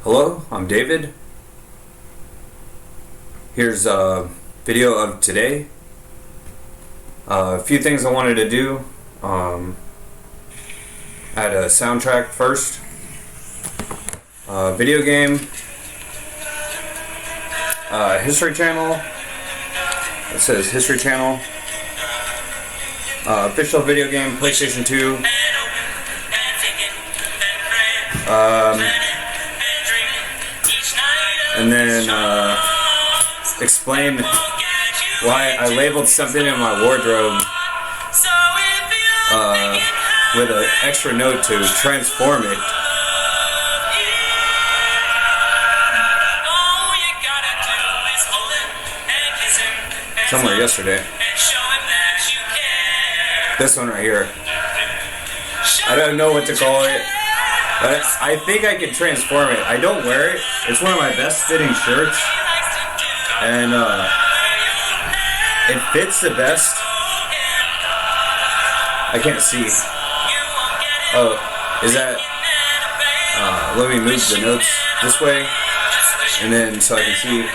Hello, I'm David. Here's a video of today. A few things I wanted to do. I had a soundtrack first. Video game. History channel. It says History channel. Official video game, PlayStation 2. And then explain why I labeled something in my wardrobe with an extra note to transform it. Somewhere yesterday. This one right here. I don't know what to call it, but I think I can transform it. I don't wear it. It's one of my best fitting shirts, and it fits the best. I can't see. Oh, is that? Let me move the notes this way, and then so I can see.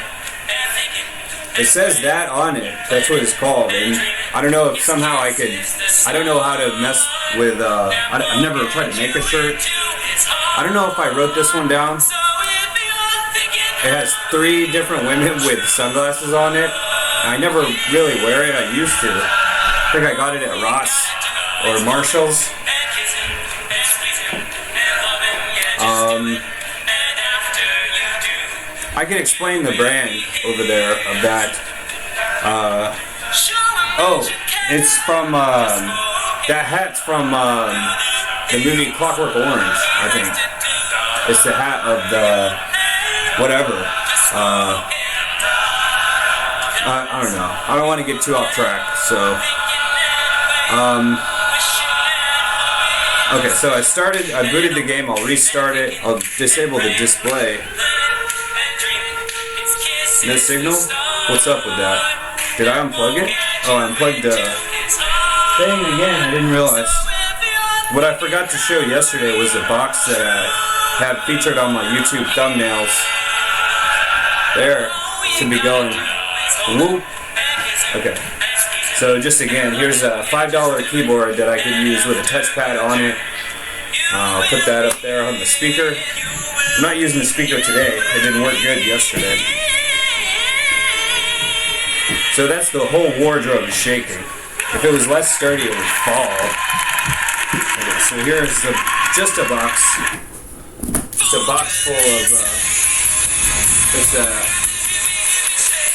It says that on it. That's what it's called, and I don't know if somehow I could. I don't know how to mess with. I've never tried to make a shirt. I don't know if I wrote this one down. It has 3 different women with sunglasses on it. I never really wear it. I used to. I think I got it at Ross or Marshall's. I can explain the brand over there of that. Oh, it's from that hat's from the movie Clockwork Orange, I think. It's the hat of the whatever. I don't know. I don't want to get too off track. So, okay. So I booted the game. I'll restart it. I'll disable the display. No signal? What's up with that? Did I unplug it? Oh, I unplugged the thing again. I didn't realize. What I forgot to show yesterday was the box that I have featured on my YouTube thumbnails. There. Should be going. Whoop. Okay. So just again, here's a $5 keyboard that I could use with a touchpad on it. I'll put that up there on the speaker. I'm not using the speaker today. It didn't work good yesterday. So that's the whole wardrobe is shaking. If it was less sturdy, it would fall. Okay, so here's just a box. It's a box full of it's a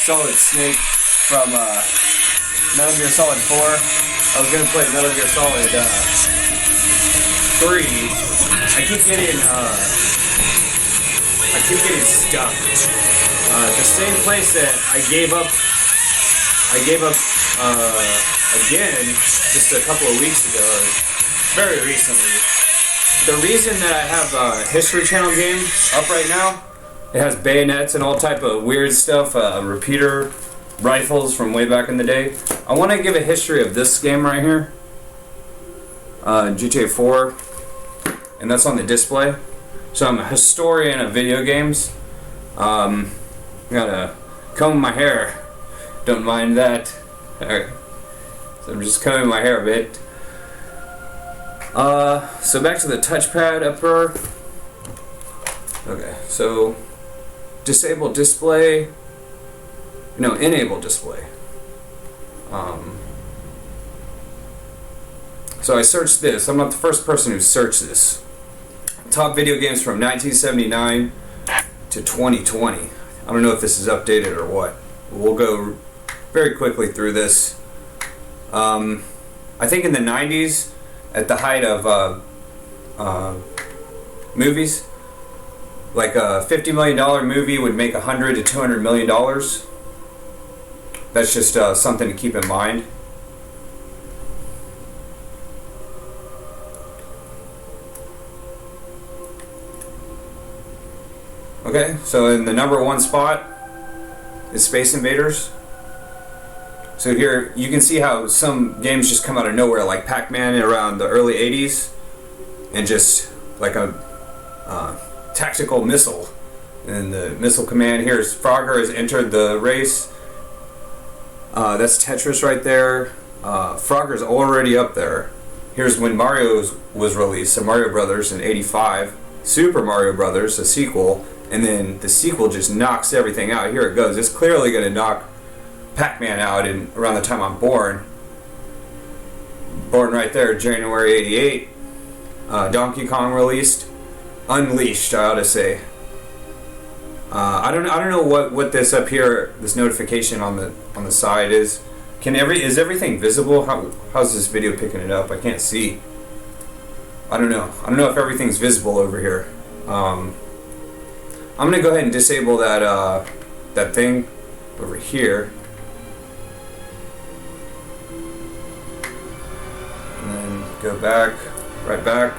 Solid Snake from Metal Gear Solid 4. I was gonna play Metal Gear Solid 3. I keep getting stuck. The same place that I gave up again just a couple of weeks ago, very recently. The reason that I have a History Channel game up right now, it has bayonets and all type of weird stuff, repeater rifles from way back in the day. I want to give a history of this game right here, GTA 4, and that's on the display. So I'm a historian of video games. Gotta comb my hair. Don't mind that. Alright. So I'm just combing my hair a bit. So back to the touchpad upper. Okay, so disable display. No, enable display. So I searched this. I'm not the first person who searched this. Top video games from 1979 to 2020. I don't know if this is updated or what. We'll go very quickly through this. I think in the 90s, at the height of movies, like a $50 million movie would make $100 to $200 million. That's just something to keep in mind. Okay, so in the number 1 spot is Space Invaders. So here you can see how some games just come out of nowhere, like Pac-Man around the early 80s, and just like a tactical missile And the missile command. Here's Frogger has entered the race. That's Tetris right there. Frogger's already up there. Here's when Mario was released, so Mario Brothers in '85. Super Mario Brothers, a sequel. And then the sequel just knocks everything out. Here it goes. It's clearly going to knock Pac-Man out around the time I'm born. Born right there, January '88. Donkey Kong released. Unleashed, I ought to say. I don't know what this up here, this notification on the side is. Is everything visible? How's this video picking it up? I can't see. I don't know. I don't know if everything's visible over here. I'm gonna go ahead and disable that thing over here, and then go back, right back.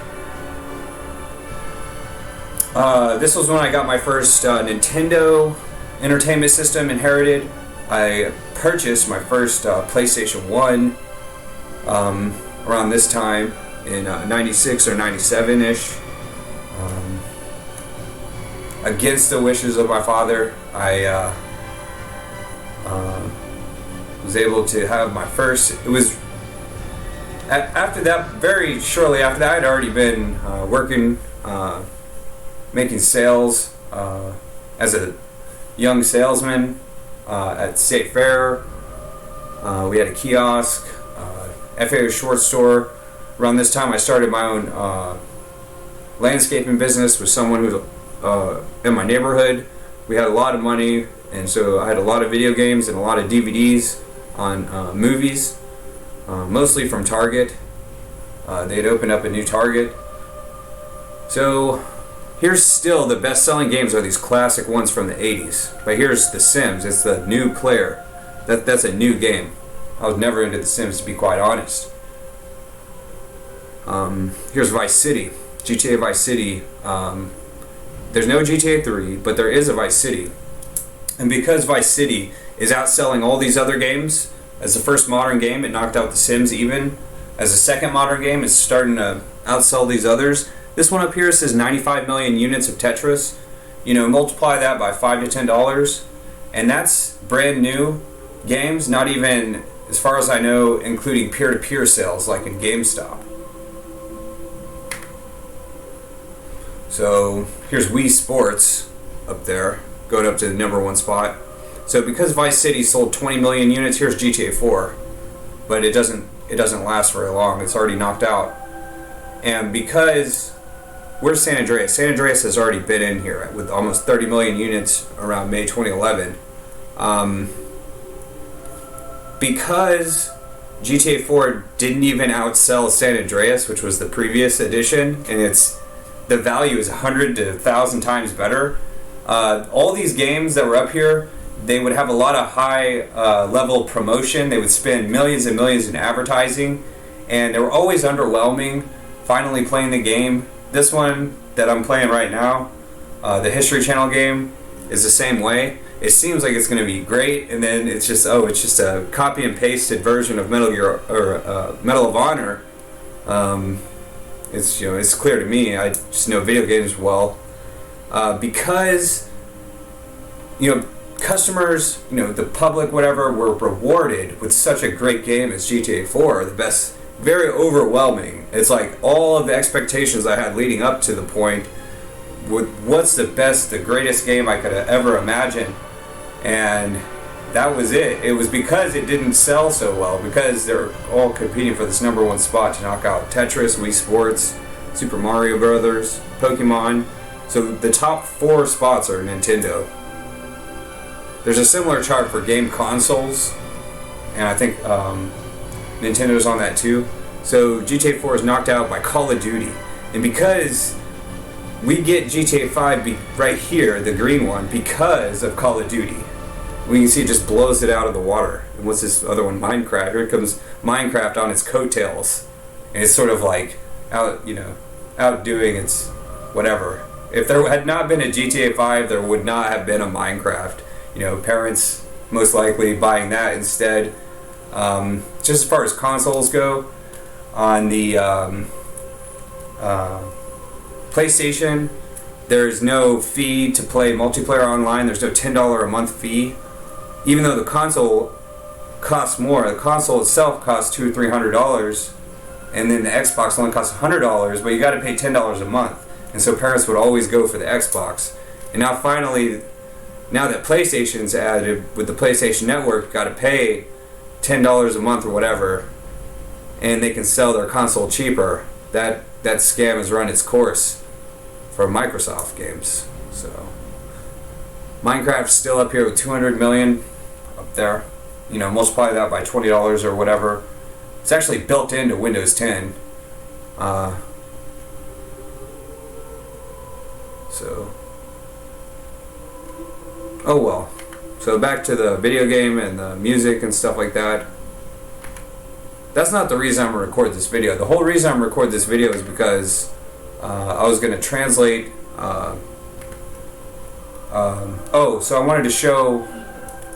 This was when I got my first Nintendo Entertainment System inherited. I purchased my first PlayStation 1 around this time in 96 or 97-ish. Against the wishes of my father, I was able to have my first. It was after that, very shortly after that, I'd already been working, making sales as a young salesman at State Fair. We had a kiosk, FAO short store. Around this time, I started my own landscaping business with someone who's in my neighborhood. We had a lot of money, and so I had a lot of video games and a lot of DVDs on movies, mostly from Target. They'd opened up a new Target. So here's still the best-selling games are these classic ones from the 80s. But here's The Sims. It's the new player. That's a new game. I was never into The Sims, to be quite honest. Here's Vice City. GTA Vice City. There's no GTA 3, but there is a Vice City. And because Vice City is outselling all these other games, as the first modern game, it knocked out The Sims even. As a second modern game, it's starting to outsell these others. This one up here says 95 million units of Tetris. You know, multiply that by $5 to $10, and that's brand new games, not even, as far as I know, including peer-to-peer sales like in GameStop. So here's Wii Sports up there, going up to the #1 spot. So because Vice City sold 20 million units, here's GTA 4, but it doesn't last very long. It's already knocked out. And because where's San Andreas? San Andreas has already been in here with almost 30 million units around May 2011. Because GTA 4 didn't even outsell San Andreas, which was the previous edition, and the value is 100 to 1,000 times better. All these games that were up here, they would have a lot of high level promotion. They would spend millions and millions in advertising, and they were always underwhelming. Finally playing the game. This one that I'm playing right now, the History Channel game, is the same way. It seems like it's going to be great, and then it's just a copy and pasted version of Medal of Honor. It's clear to me. I just know video games well, because customers, the public, whatever, were rewarded with such a great game as GTA 4, the best. Very overwhelming. It's like all of the expectations I had leading up to the point with what's the best, the greatest game I could have ever imagined, and that was it. It was because it didn't sell so well, because they're all competing for this #1 spot to knock out Tetris, Wii Sports, Super Mario Brothers, Pokemon. So the top 4 spots are Nintendo. There's a similar chart for game consoles, and I think Nintendo's on that too. So GTA 4 is knocked out by Call of Duty. And because we get GTA 5 right here, the green one, because of Call of Duty. We can see it just blows it out of the water. And what's this other one? Minecraft. Here comes Minecraft on its coattails. And it's sort of like outdoing its whatever. If there had not been a GTA 5, there would not have been a Minecraft. Parents most likely buying that instead. Just as far as consoles go, on the PlayStation, there's no fee to play multiplayer online. There's no $10 a month fee, even though the console costs more. The console itself costs $200 or $300, and then the Xbox only costs $100, but you got to pay $10 a month. And so parents would always go for the Xbox. And now finally, now that PlayStation's added with the PlayStation Network, you got to pay $10 a month or whatever, and they can sell their console cheaper. That scam has run its course for Microsoft games. So Minecraft's still up here with 200 million up there. You know, multiply that by $20 or whatever. It's actually built into Windows 10. Oh well. So back to the video game and the music and stuff like that. That's not the reason I'm going to record this video. The whole reason I'm going to record this video is because I was going to translate. So I wanted to show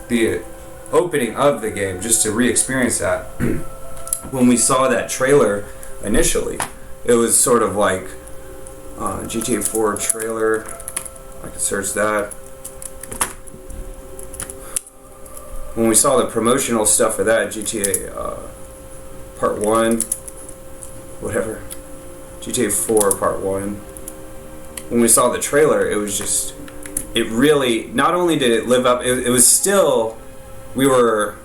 the opening of the game just to re-experience that. When we saw that trailer initially, it was sort of like GTA 4 trailer. I can search that. When we saw the promotional stuff for that, GTA Part 1, whatever, GTA 4 Part 1, when we saw the trailer, it was just, it really, not only did it live up, it was still, we were,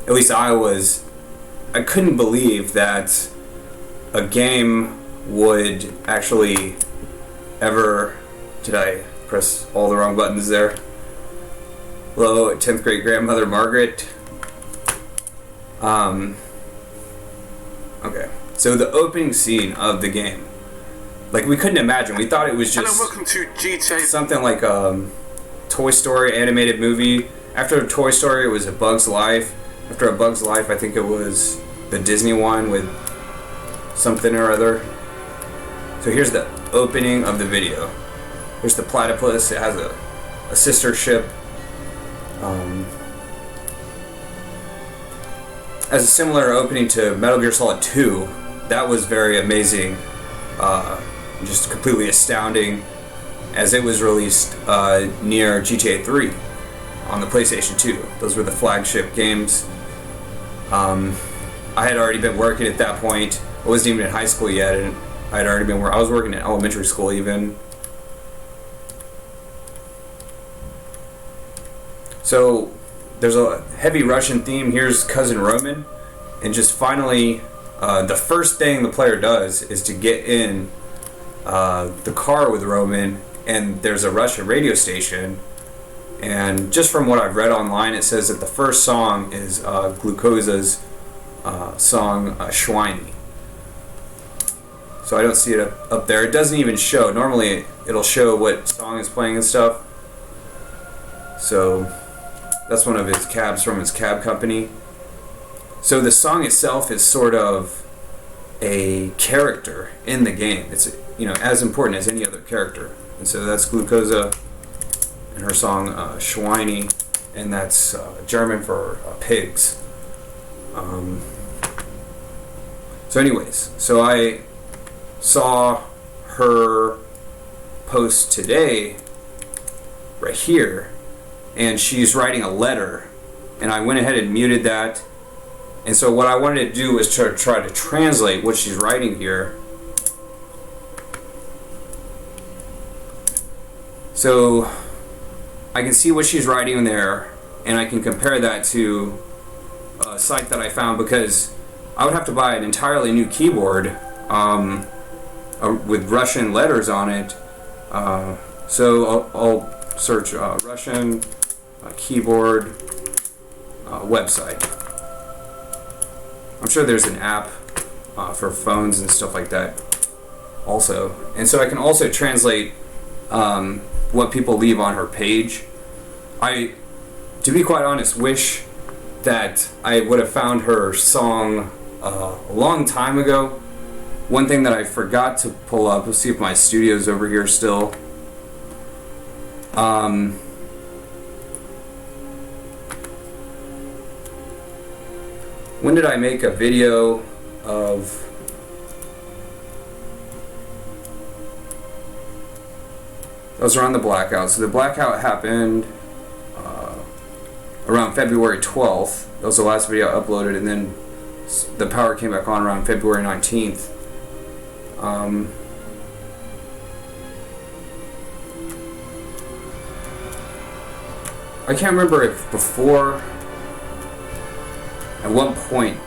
at least I couldn't believe that a game would actually ever, did I press all the wrong buttons there? Hello, 10th grade grandmother Margaret. Okay, so the opening scene of the game, like, we couldn't imagine. We thought it was just welcome to GTA. Something like a Toy Story animated movie. After Toy Story, it was A Bug's Life. After A Bug's Life, I think it was the Disney one with something or other. So here's the opening of the video. Here's the platypus. It has a sister ship. As a similar opening to Metal Gear Solid 2, that was very amazing, just completely astounding, as it was released near GTA 3 on the PlayStation 2. Those were the flagship games. I had already been working at that point. I wasn't even in high school yet, and I was working in elementary school even. So there's a heavy Russian theme. Here's Cousin Roman, and just finally, the first thing the player does is to get in the car with Roman, and there's a Russian radio station. And just from what I've read online, it says that the first song is Glucosa's song Shwiny. So I don't see it up there. It doesn't even show. Normally it'll show what song is playing and stuff. So that's one of his cabs from his cab company. So the song itself is sort of a character in the game. It's, you know, as important as any other character. And so that's Glucosa and her song Schweine, and that's German for pigs. So anyways, so I saw her post today right here, and she's writing a letter, and I went ahead and muted that. And so what I wanted to do was try to translate what she's writing here. So I can see what she's writing there, and I can compare that to a site that I found, because I would have to buy an entirely new keyboard with Russian letters on it. So I'll search Russian keyboard website. I'm sure there's an app for phones and stuff like that also. And so I can also translate what people leave on her page. I, to be quite honest, wish that I would have found her song a long time ago. One thing that I forgot to pull up, let's see if my studio's over here still. When did I make a video of That was around the blackout. So the blackout happened around February 12th. That was the last video I uploaded, and then the power came back on around February 19th. I can't remember if before, at one point,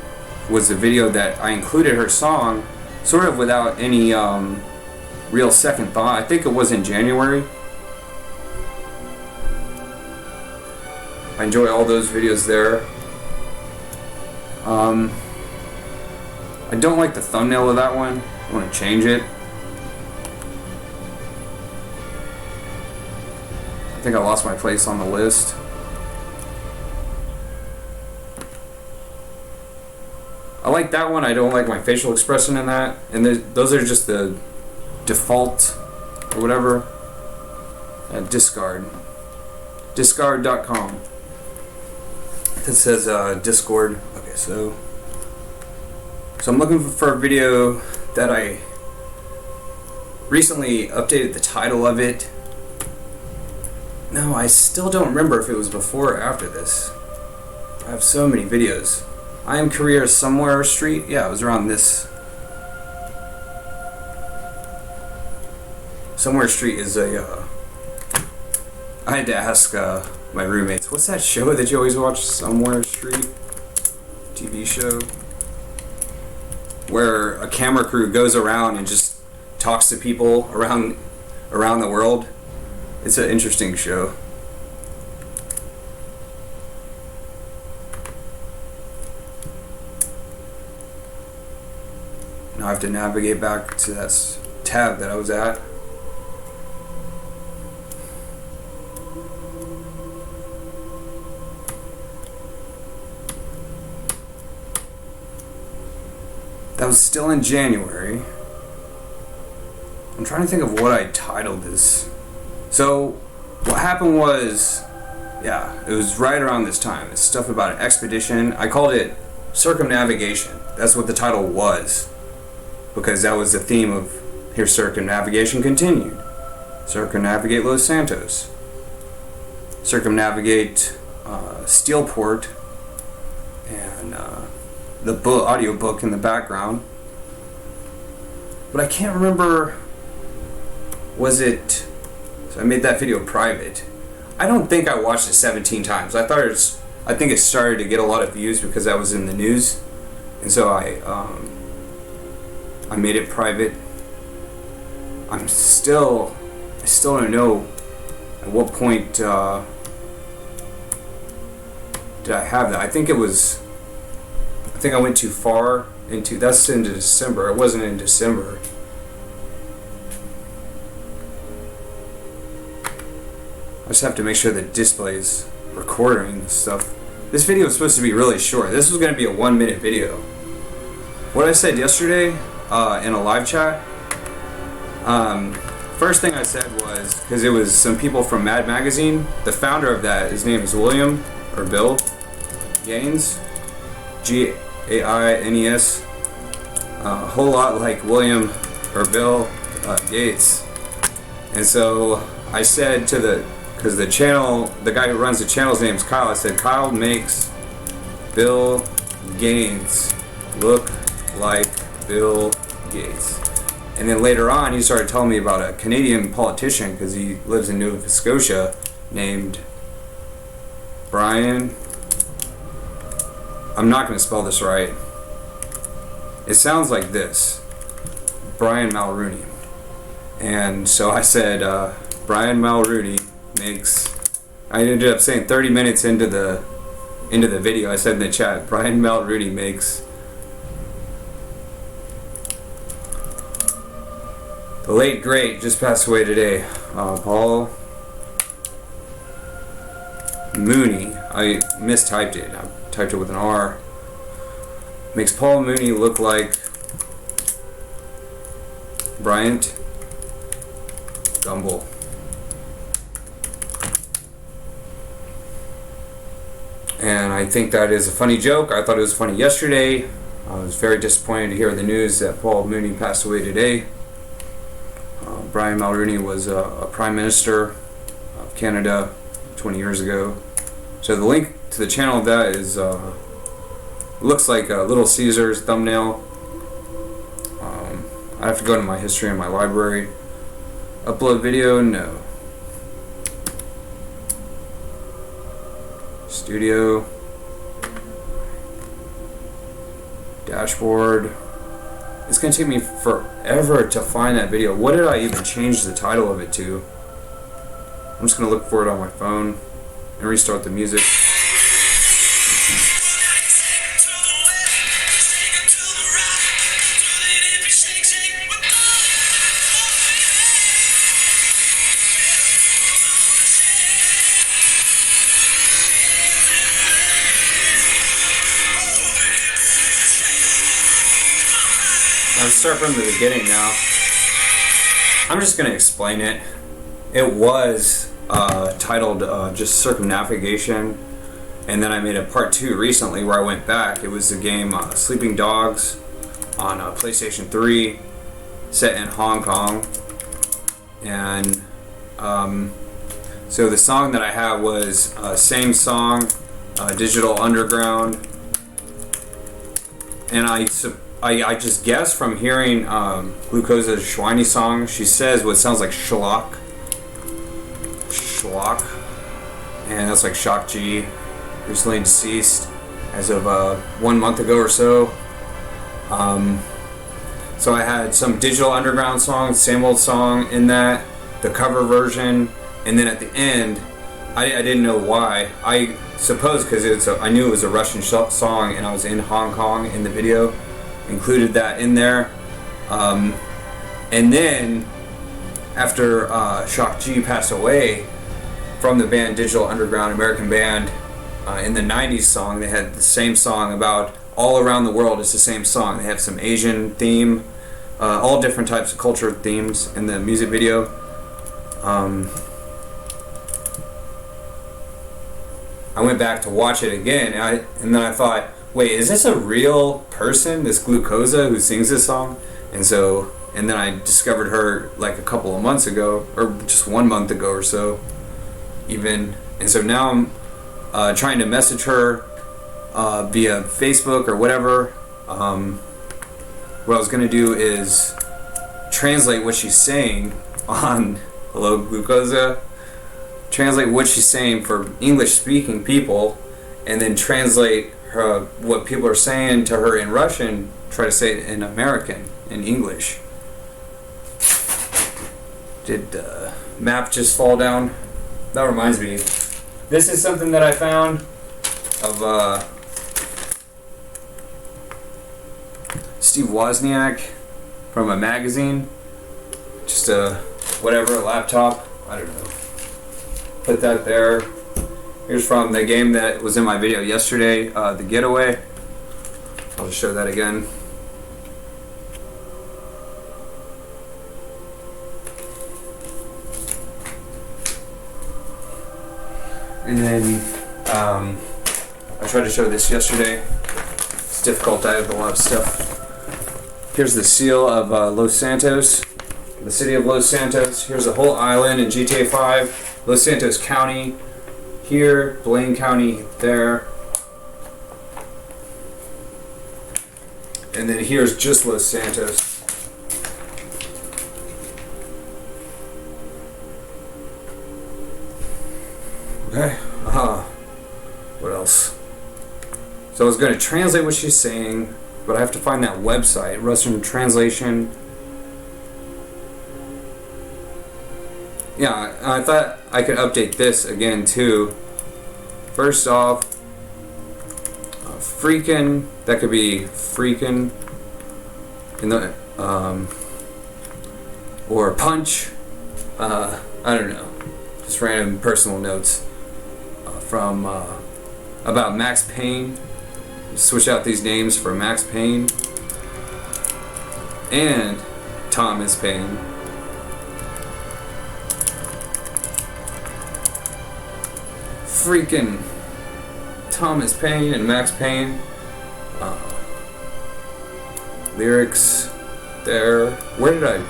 was the video that I included her song sort of without any real second thought. I think it was in January. I enjoy all those videos there. I don't like the thumbnail of that one. I want to change it. I think I lost my place on the list. I like that one. I don't like my facial expression in that. And those are just the default or whatever. Discard. Discard.com. It says Discord. Okay, so I'm looking for a video that I recently updated the title of it. No, I still don't remember if it was before or after this. I have so many videos. I Am Career Somewhere Street. Yeah, it was around this. Somewhere Street is a. I had to ask my roommates, what's that show that you always watch? Somewhere Street? TV show? Where a camera crew goes around and just talks to people around the world. It's an interesting show. Now I have to navigate back to that tab that I was at. That was still in January. I'm trying to think of what I titled this. So, what happened was, yeah, it was right around this time. It's stuff about an expedition. I called it Circumnavigation. That's what the title was. Because that was the theme of Here Circumnavigation Continued. Circumnavigate Los Santos. Circumnavigate Steelport. And the audio book in the background. But I can't remember, was it, so I made that video private. I don't think I watched it 17 times. I think it started to get a lot of views because I was in the news. And so I made it private. I still don't know at what point did I have that. I think I went too far into, that's into December. It wasn't in December. I just have to make sure the display's recording stuff. This video was supposed to be really short. This was going to be a 1-minute video. What I said yesterday in a live chat, first thing I said was, because it was some people from Mad Magazine, the founder of that, his name is William, or Bill Gaines, Gaines, a whole lot like William or Bill Gates. And so I said to because the channel, the guy who runs the channel's name is Kyle, I said, Kyle makes Bill Gaines look like Bill Gates. And then later on, he started telling me about a Canadian politician, because he lives in Nova Scotia, named Brian. I'm not going to spell this right. It sounds like this. Brian Mulroney. And so I said, Brian Mulroney makes, I ended up saying 30 minutes into the video, I said in the chat, Brian Mulroney makes the late great, just passed away today, Paul Mooney. I mistyped it. I typed it with an R. Makes Paul Mooney look like Bryant Gumbel. And I think that is a funny joke. I thought it was funny yesterday. I was very disappointed to hear the news that Paul Mooney passed away today. Brian Mulroney was a Prime Minister of Canada 20 years ago. So the link to the channel of that is looks like Little Caesar's thumbnail. I have to go to my history in my library. Upload video? No. Studio. Dashboard. It's gonna take me forever to find that video. What did I even change the title of it to? I'm just gonna look for it on my phone and restart the music. I'll start from the beginning now. I'm just going to explain it. It was titled just Circumnavigation, and then I made a part 2 recently where I went back. It was the game Sleeping Dogs on PlayStation 3, set in Hong Kong. And so the song that I have was same song, Digital Underground, and I just guessed from hearing Glucosa's Schweiny song. She says what sounds like schlock, and that's like Shock G, recently deceased as of 1 month ago or so. So I had some Digital Underground song, same old song in that, the cover version, and then at the end, I didn't know why. I suppose because I knew it was a Russian song, and I was in Hong Kong in the video. Included that in there, and then after Shock G passed away from the band Digital Underground, American band, in the 90s song, they had the same song about all around the world. It's the same song. They have some Asian theme, all different types of culture themes in the music video. I went back to watch it again, and then I thought, wait, is this a real person, this Glucosa, who sings this song? And then I discovered her like a couple of months ago, or just 1 month ago or so, even. And so now I'm trying to message her via Facebook or whatever. What I was going to do is translate what she's saying on Hello Glucosa, translate what she's saying for English-speaking people, and then translate what people are saying to her in Russian, try to say it in American, in English. Did the map just fall down? That reminds me. This is something that I found of Steve Wozniak from a magazine. Just a laptop. I don't know. Put that there. Here's from the game that was in my video yesterday, The Getaway. I'll just show that again. And then I tried to show this yesterday. It's difficult, I have a lot of stuff. Here's the seal of Los Santos, the city of Los Santos. Here's the whole island in GTA 5, Los Santos County. Here, Blaine County there. And then here's just Los Santos. Okay, what else? So I was going to translate what she's saying, but I have to find that website, Russian translation. Yeah, I thought I could update this again too. First off, freaking, that could be freaking in the or punch. I don't know, just random personal notes from about Max Payne. Switch out these names for Max Payne and Thomas Paine. Freaking Thomas Paine and Max Payne. Lyrics there. Where did I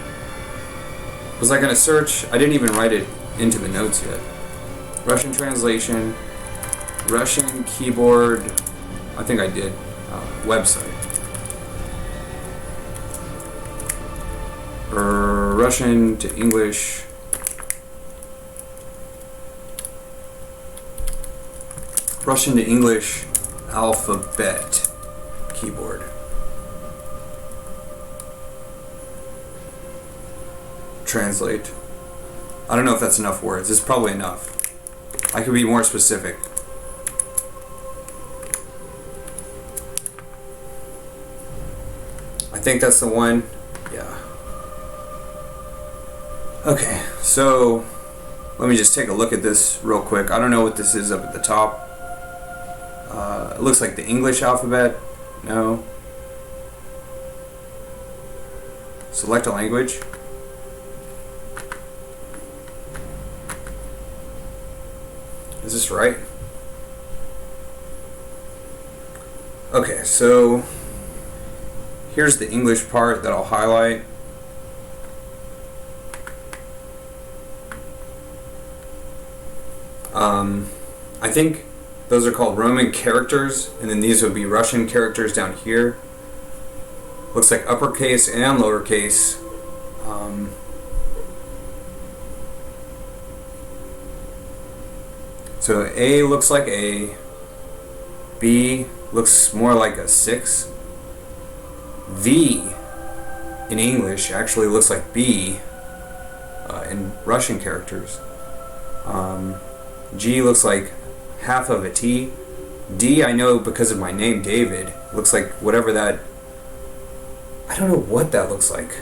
Was I gonna search? I didn't even write it into the notes yet. Russian translation, Russian keyboard. I think I did. Website. Or Russian to English. Russian to English alphabet keyboard. Translate. I don't know if that's enough words. It's probably enough. I could be more specific. I think that's the one. Yeah. Okay, so let me just take a look at this real quick. I don't know what this is up at the top. It looks like the English alphabet. No. Select a language. Is this right? Okay, so here's the English part that I'll highlight. I think those are called Roman characters, and then these would be Russian characters down here. Looks like uppercase and lowercase. So A looks like A, B looks more like a 6, V in English actually looks like B in Russian characters. G looks like half of a T. D, I know because of my name David, looks like whatever that, I don't know what that looks like.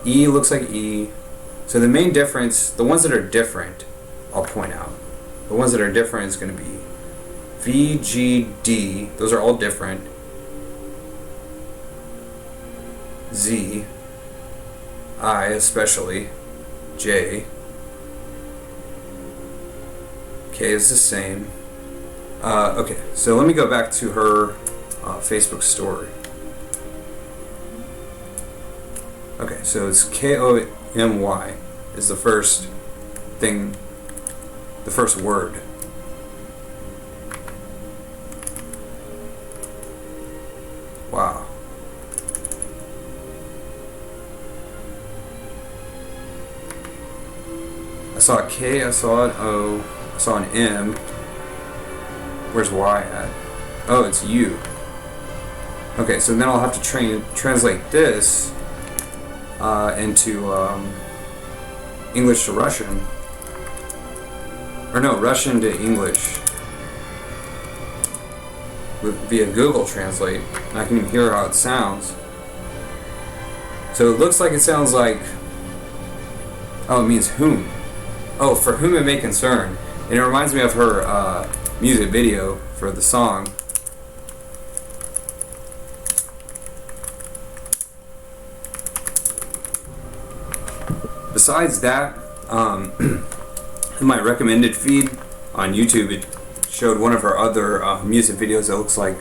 E looks like E. So the main difference, the ones that are different, I'll point out. The ones that are different is going to be V, G, D. Those are all different. Z, I especially, J, K is the same. Okay, so let me go back to her Facebook story. Okay, so it's K-O-M-Y is the first thing, the first word. Wow. I saw a K, I saw an O, I saw an M. Where's Y at? Oh, it's U. Okay, so then I'll have to translate this into English to Russian. Or no, Russian to English. Via Google Translate. And I can even hear how it sounds. So it looks like it sounds like... Oh, it means whom. Oh, for whom it may concern. And it reminds me of her music video for the song. Besides that, in my recommended feed on YouTube, it showed one of her other music videos that looks like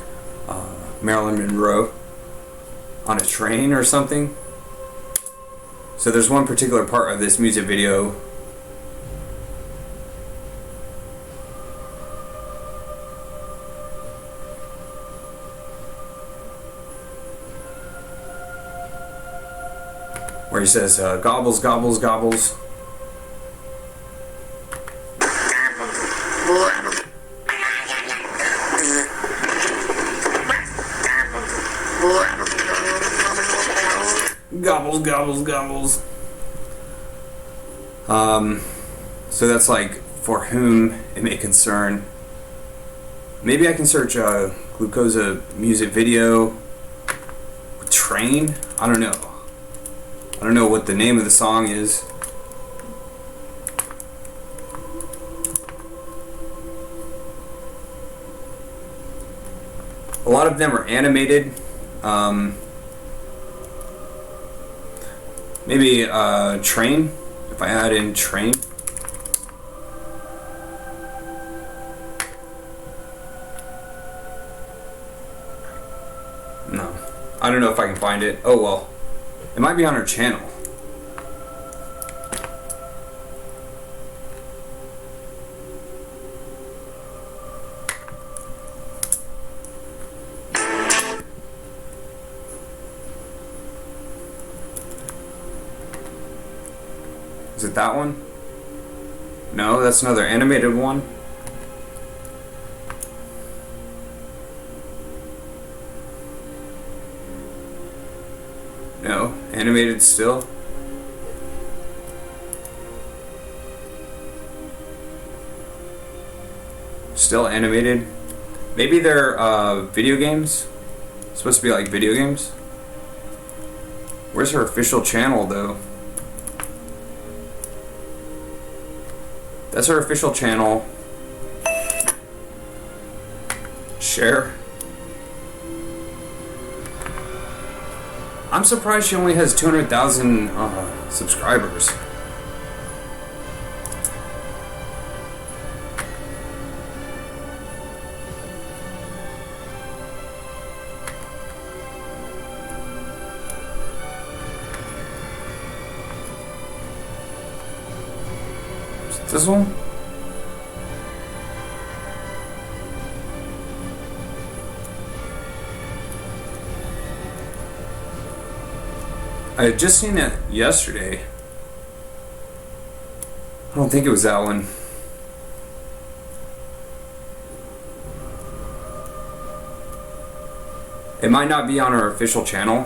Marilyn Monroe on a train or something. So there's one particular part of this music video where he says, gobbles, gobbles, gobbles. Gobbles, gobbles, gobbles. So that's like, for whom it may concern. Maybe I can search Glucosa music video train? I don't know. I don't know what the name of the song is. A lot of them are animated. Maybe train, if I add in train. No, I don't know if I can find it. Oh well, it might be on her channel. Is it that one? No, that's another animated one. No, animated still. Still animated. Maybe they're video games. It's supposed to be like video games. Where's her official channel though? That's her official channel. Share. I'm surprised she only has 200,000 subscribers. Is it this one? I had just seen it yesterday. I don't think it was that one. It might not be on our official channel.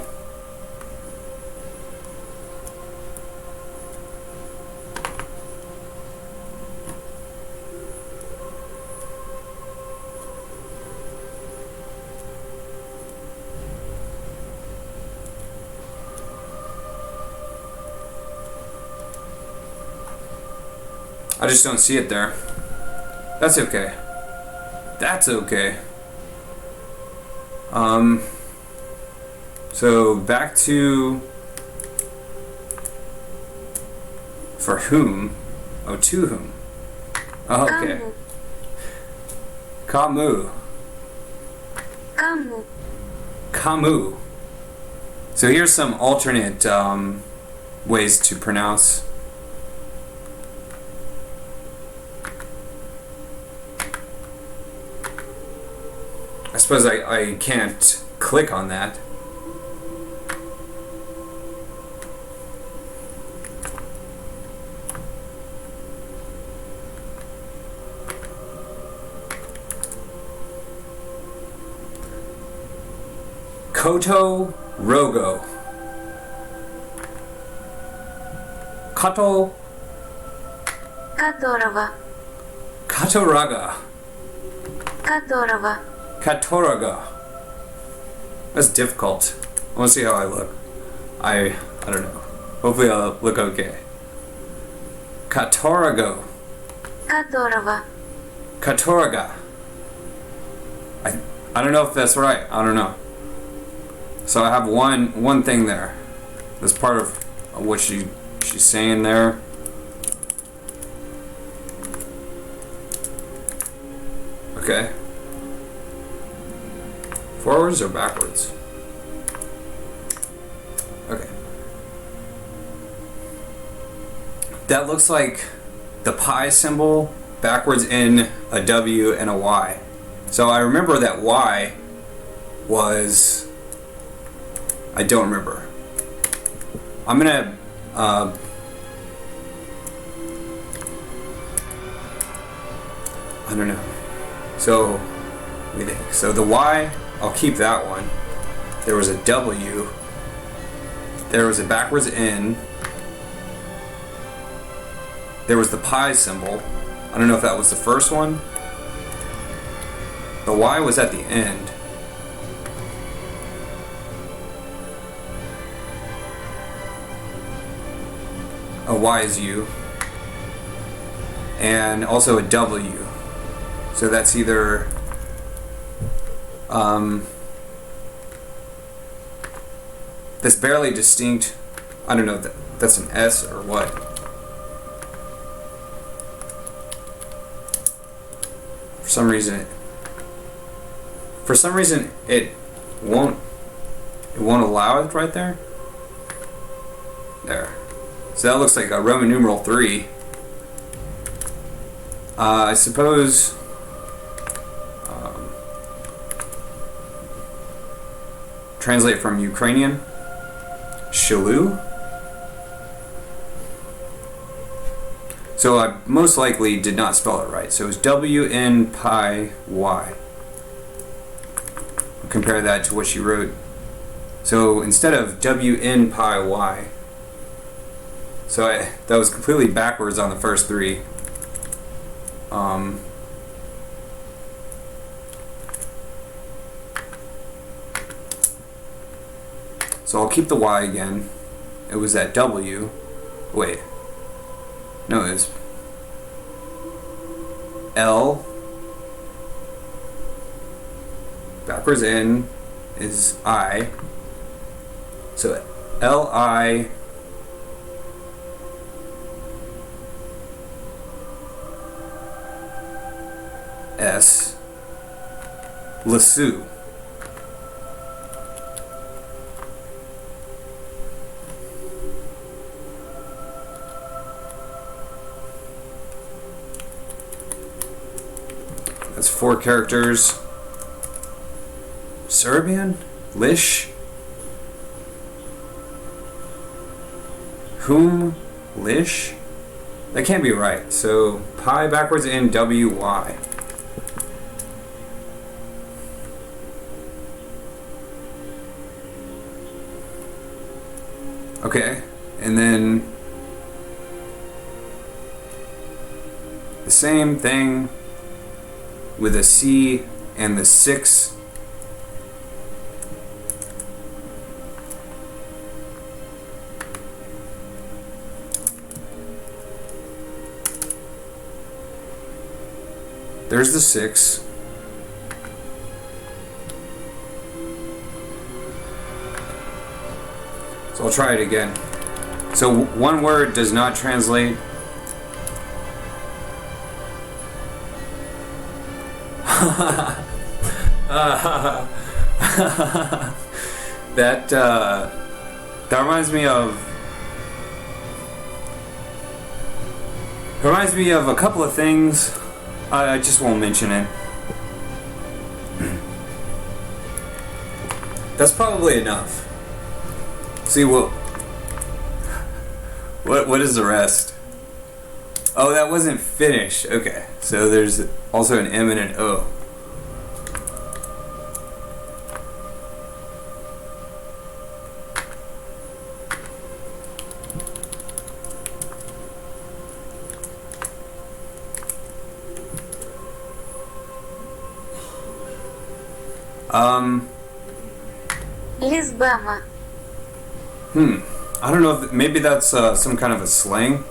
I just don't see it there. That's okay. That's okay. So back to for whom? Oh, to whom? Oh, okay. Kamu. Kamu. Kamu. So here's some alternate ways to pronounce. I suppose I can't click on that. Koto Rogo. Kato. Katoraga. Katoraga. Katoraga. Katoraga. That's difficult. I want to see how I look. I don't know. Hopefully I'll look okay. Katorago. Katoraga. Katoraga. I don't know if that's right. I don't know. So I have one thing there. That's part of what she's saying there. Okay. Forwards or backwards? Okay. That looks like the pi symbol backwards in a W and a Y. So I remember that Y was... I don't remember. I'm gonna... I don't know. So, let me think. So the Y... I'll keep that one. There was a W. There was a backwards N. There was the pi symbol. I don't know if that was the first one. The Y was at the end. A Y is U. And also a W. So that's either... that's barely distinct. I don't know if that's an S or what. For some reason it won't allow it right there. There. So that looks like a Roman numeral 3. I suppose translate from Ukrainian. Shalu? So I most likely did not spell it right. So it's WN pi Y. Compare that to what she wrote. So instead of WN pi Y, so that was completely backwards on the first three. So I'll keep the Y again. It was at W. Wait. No, it's L. Backwards N is I. So L-I S Lasso. That's 4 characters. Serbian? Lish? Whom? Lish? That can't be right. So pi backwards in W-Y. Okay, and then the same thing with a C and the 6. There's the 6. So I'll try it again. So one word does not translate. That reminds me of a couple of things. I just won't mention it. That's probably enough. See what is the rest? Oh, that wasn't finished. Okay, so there's also an M and an O. Lisbama. I don't know if maybe that's some kind of a slang.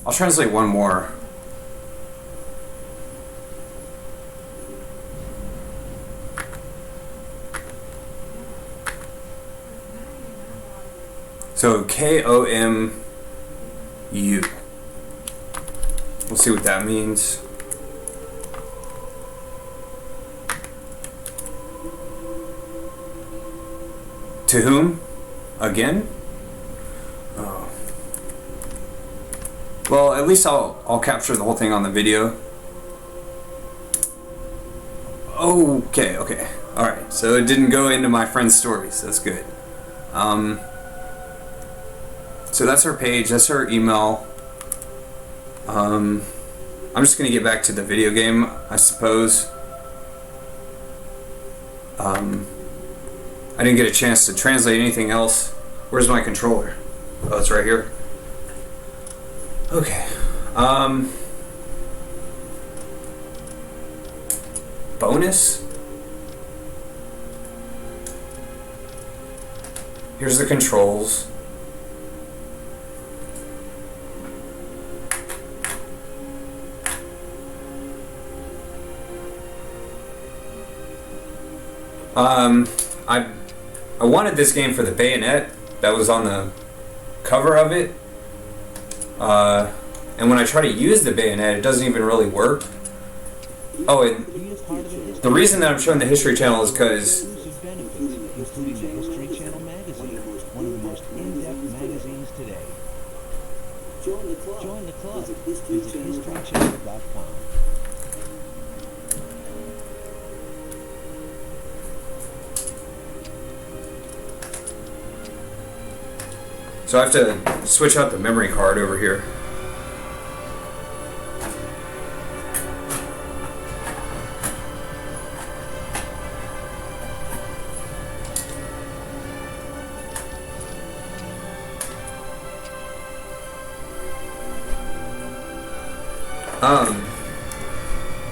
I'll translate one more. So Komu. We'll see what that means. To whom? Again? Oh. Well, at least I'll capture the whole thing on the video. Okay. Alright, so it didn't go into my friend's stories. That's good. So that's her page, that's her email. I'm just gonna get back to the video game, I suppose. I didn't get a chance to translate anything else. Where's my controller? Oh, it's right here. Okay. Bonus? Here's the controls. I wanted this game for the bayonet that was on the cover of it, and when I try to use the bayonet, it doesn't even really work. Oh, and the reason that I'm showing the History Channel is because including the History Channel magazine, one of the most in-depth magazines today. Join the club. Visit historychannel.com. So I have to switch out the memory card over here.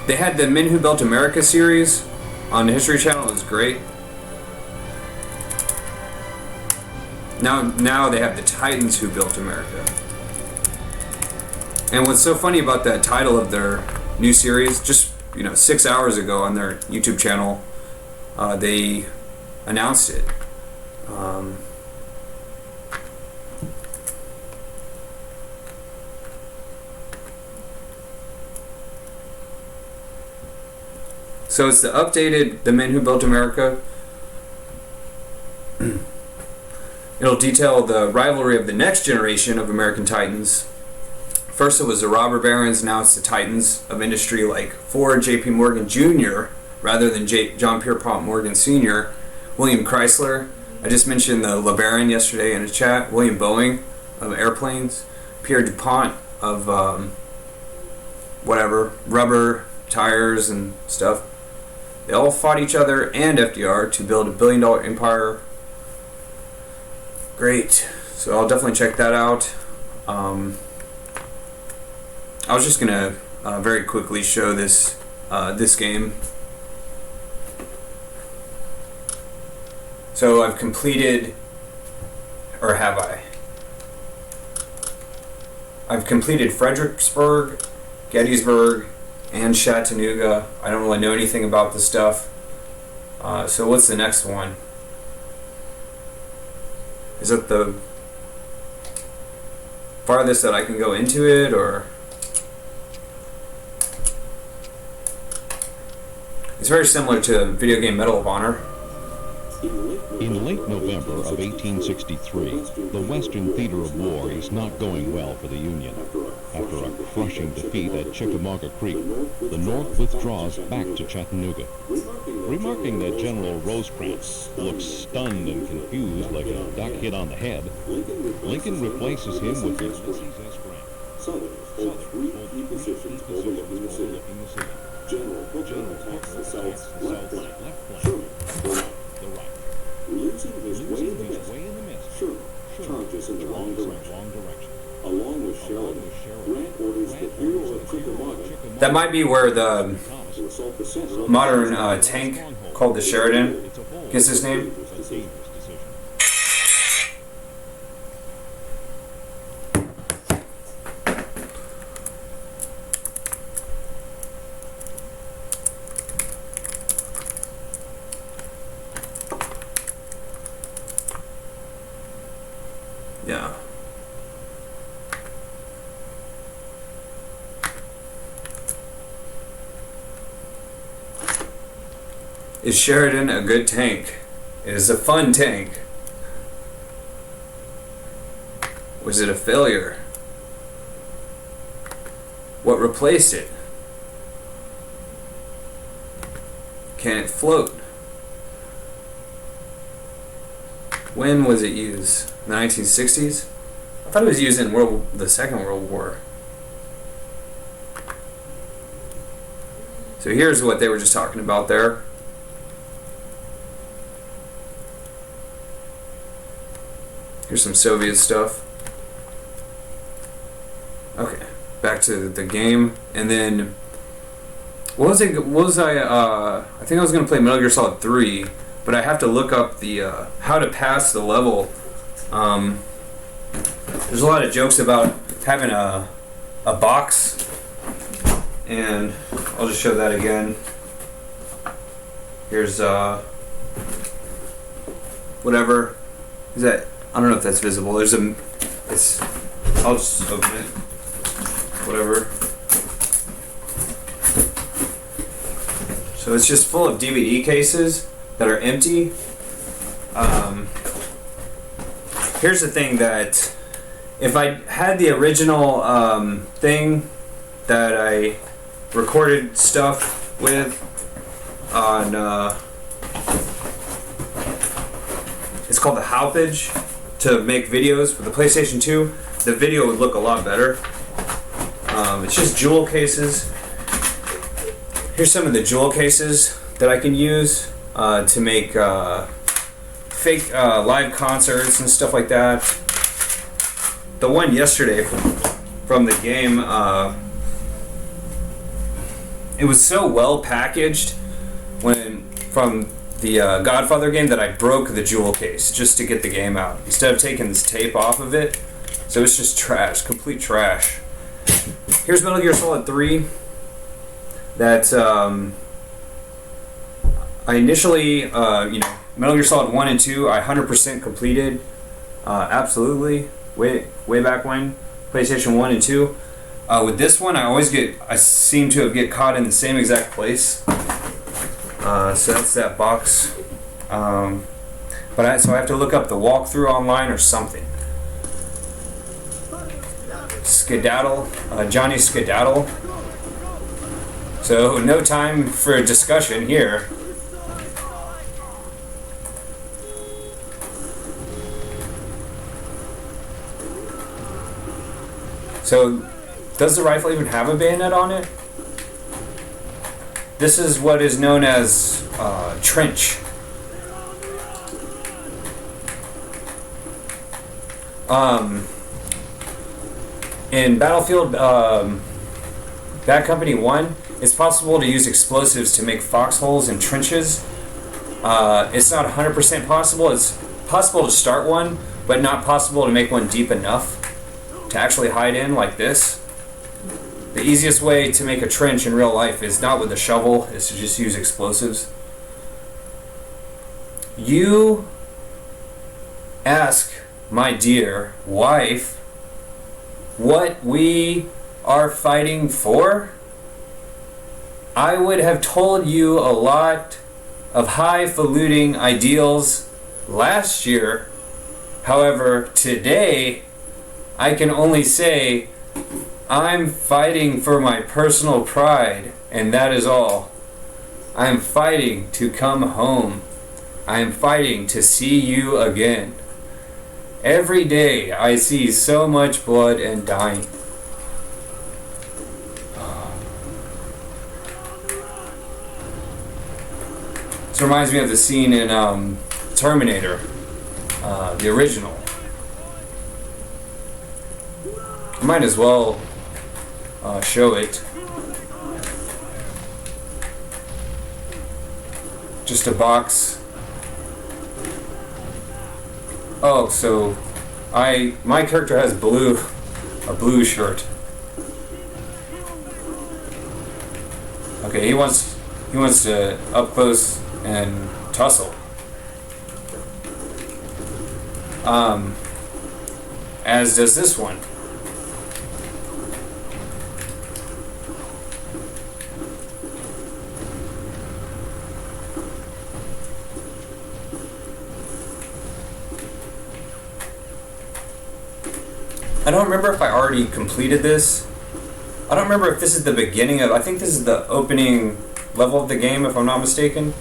They had the Men Who Built America series on the History Channel. It was great. Now they have the Titans Who Built America. And what's so funny about the title of their new series, just 6 hours ago on their YouTube channel, they announced it. So it's the updated The Men Who Built America. It'll detail the rivalry of the next generation of American Titans. First it was the robber barons, now it's the Titans of industry like Ford, J.P. Morgan Jr. rather than John Pierpont Morgan Sr., William Chrysler. I just mentioned the LeBaron yesterday in a chat. William Boeing of airplanes. Pierre DuPont of rubber, tires and stuff. They all fought each other and FDR to build a billion-dollar empire. Great. So I'll definitely check that out. I was just gonna very quickly show this game. So I've completed, or have I? I've completed Fredericksburg, Gettysburg, and Chattanooga. I don't really know anything about this stuff. So what's the next one? Is it the farthest that I can go into it, or? It's very similar to video game Medal of Honor. In late November of 1863, the Western theater of war is not going well for the Union. After a crushing defeat at Chickamauga Creek, the North withdraws back to Chattanooga. Remarking that General Rosecrans looks stunned and confused like a duck hit on the head, Lincoln replaces him with Ulysses S. Grant. Southerners hold three key positions overlooking the city. General Hooker attacks the South's left flank. Sherman, the right. Losing his way in the mist, Sherman charges in the wrong direction. Along with Sheridan, Grant orders the heroes of Chickamauga That might be where the to assault the center of modern tank called the Sheridan gets his name. Yeah. Is Sheridan a good tank? It is a fun tank. Was it a failure? What replaced it? Can it float? When was it used? In the 1960s? I thought it was used in the Second World War. So here's what they were just talking about there. Here's some Soviet stuff. Okay, back to the game, and then I think I was gonna play Metal Gear Solid 3, but I have to look up the how to pass the level. There's a lot of jokes about having a box, and I'll just show that again. Here's whatever is that. I don't know if that's visible. I'll just open it. Whatever. So it's just full of DVD cases that are empty. Here's the thing that if I had the original thing that I recorded stuff with on, it's called the Halpage, to make videos with the PlayStation 2, the video would look a lot better. It's just jewel cases. Here's some of the jewel cases that I can use to make fake live concerts and stuff like that. The one yesterday from the game, it was so well packaged from the Godfather game that I broke the jewel case just to get the game out instead of taking this tape off of it. So it's just trash, complete trash. Here's Metal Gear Solid 3. That I initially, Metal Gear Solid 1 and 2, I 100% completed. Absolutely, way back when, PlayStation 1 and 2. With this one, I seem to get caught in the same exact place. So that's that box. So I have to look up the walkthrough online or something. Skedaddle, Johnny Skedaddle. So no time for a discussion here. So, does the rifle even have a bayonet on it? This is what is known as trench. In Battlefield Bad Company 1, it's possible to use explosives to make foxholes and trenches. It's not 100% possible. It's possible to start one, but not possible to make one deep enough to actually hide in like this. The easiest way to make a trench in real life is not with a shovel, is to just use explosives. You ask my dear wife what we are fighting for? I would have told you a lot of highfalutin ideals last year. However, today I can only say I'm fighting for my personal pride, and that is all. I am fighting to come home. I am fighting to see you again. Every day I see so much blood and dying. This reminds me of the scene in Terminator, the original. I might as well show it. Just a box. Oh, so my character has a blue shirt. Okay, he wants to up close and tussle. As does this one. I don't remember if I already completed this. I don't remember if this is the beginning of... I think this is the opening level of the game, if I'm not mistaken.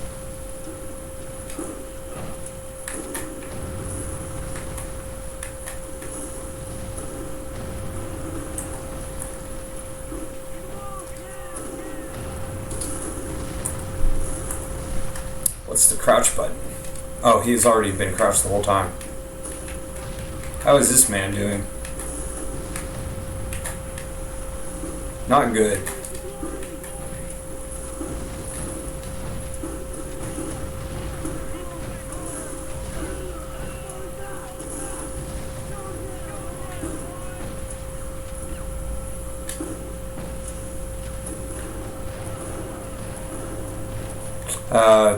What's the crouch button? Oh, he's already been crouched the whole time. How is this man doing? Not good.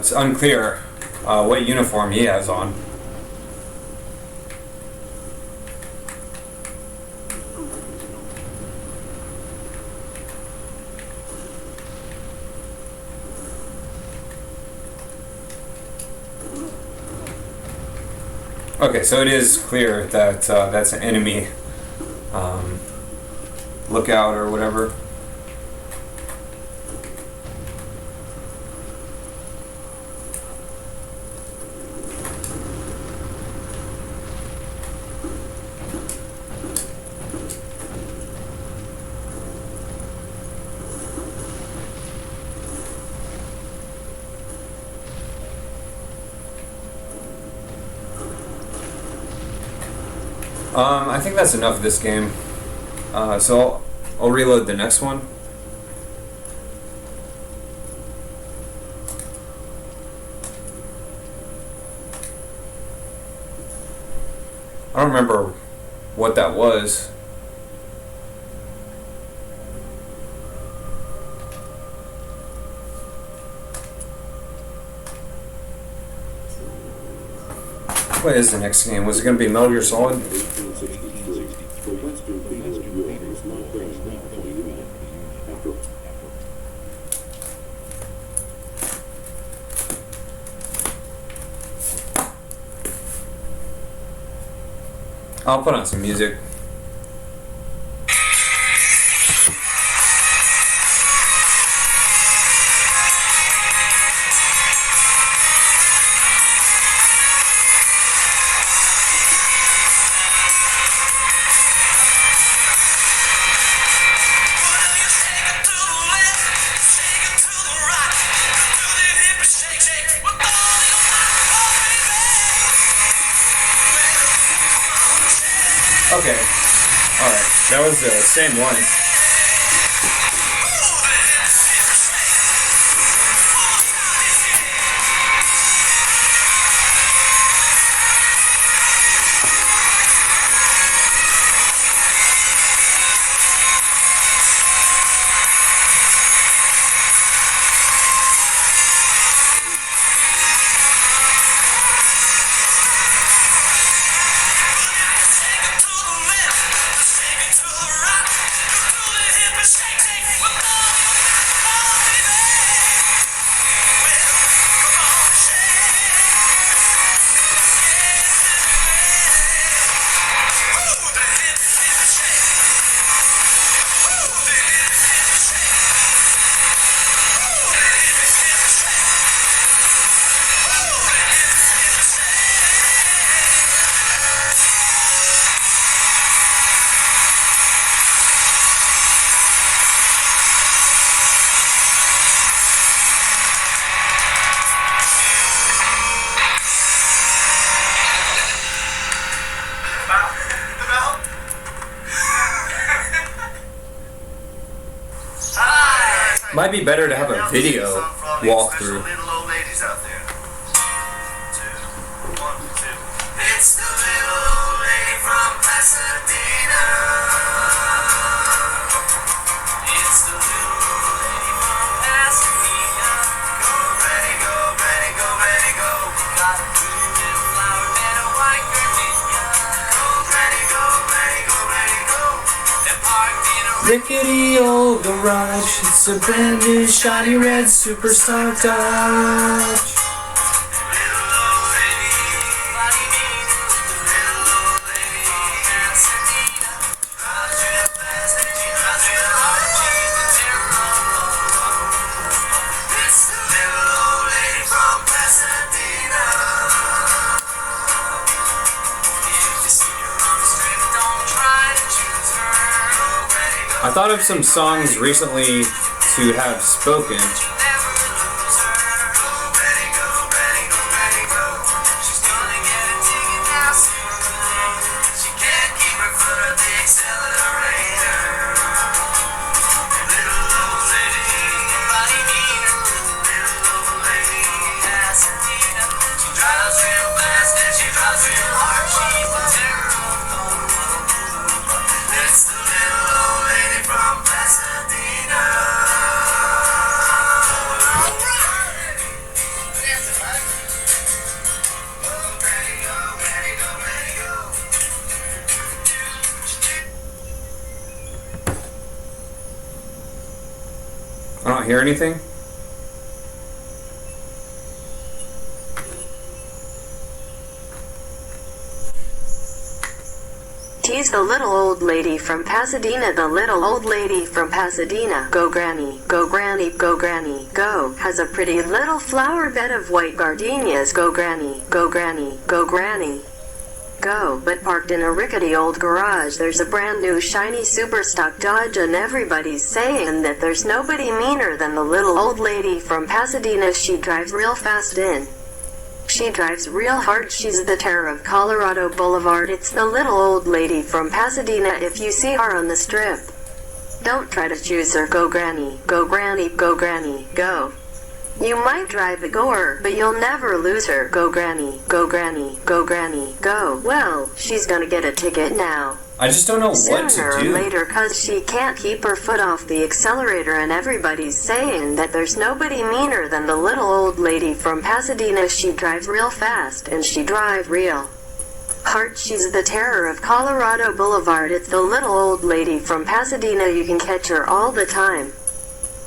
It's unclear what uniform he has on. Okay, so it is clear that that's an enemy lookout or whatever. I think that's enough of this game. So I'll reload the next one. I don't remember what that was. What is the next game? Was it going to be Metal Gear Solid? 1863, the Western Theater of War was not going well for the Union. After I'll put on some music. Okay. Alright. That was the same one. Might be better to have a video walkthrough. It's the little old lady from Pasadena. It's the little old lady from Pasadena. Go, ready, go, ready, go, ready, go. Got a blue little flower and a white gardenia. Go, ready, go, ready, go, ready, go. They're parked in a Rickety old garage. It's a brand new shiny red superstar Dodge. I thought of some songs recently to have spoken. I don't hear anything. She's the little old lady from Pasadena, the little old lady from Pasadena. Go granny, go granny, go granny, go. Has a pretty little flower bed of white gardenias. Go granny, go granny, go granny. Go, but parked in a rickety old garage. There's a brand new shiny super stock Dodge, and everybody's saying that there's nobody meaner than the little old lady from Pasadena. She drives real fast in. She drives real hard. She's the terror of Colorado Boulevard. It's the little old lady from Pasadena. If you see her on the strip, don't try to choose her. Go granny, go granny, go granny, go. You might drive a goer, but you'll never lose her. Go granny, go granny, go granny, go. Well, she's gonna get a ticket now. I just don't know what Sooner to or do. later, 'cause she can't keep her foot off the accelerator, and everybody's saying that there's nobody meaner than the little old lady from Pasadena. She drives real fast, and she drives real hard. She's the terror of Colorado Boulevard. It's the little old lady from Pasadena. You can catch her all the time.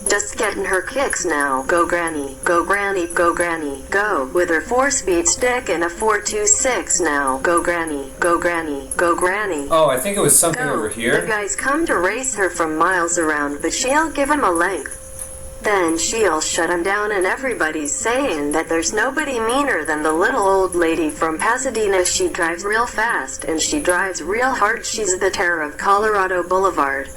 Just getting her kicks now. Go granny, go granny, go granny, go. With her 4-speed stick and a 4.26 now. Go granny, go granny, go granny. Oh, I think it was something Go. over The here. guys come to race her from miles around, but she'll give him a length. Then she'll shut him down, and everybody's saying that there's nobody meaner than the little old lady from Pasadena. She drives real fast, and she drives real hard. She's the terror of Colorado Boulevard.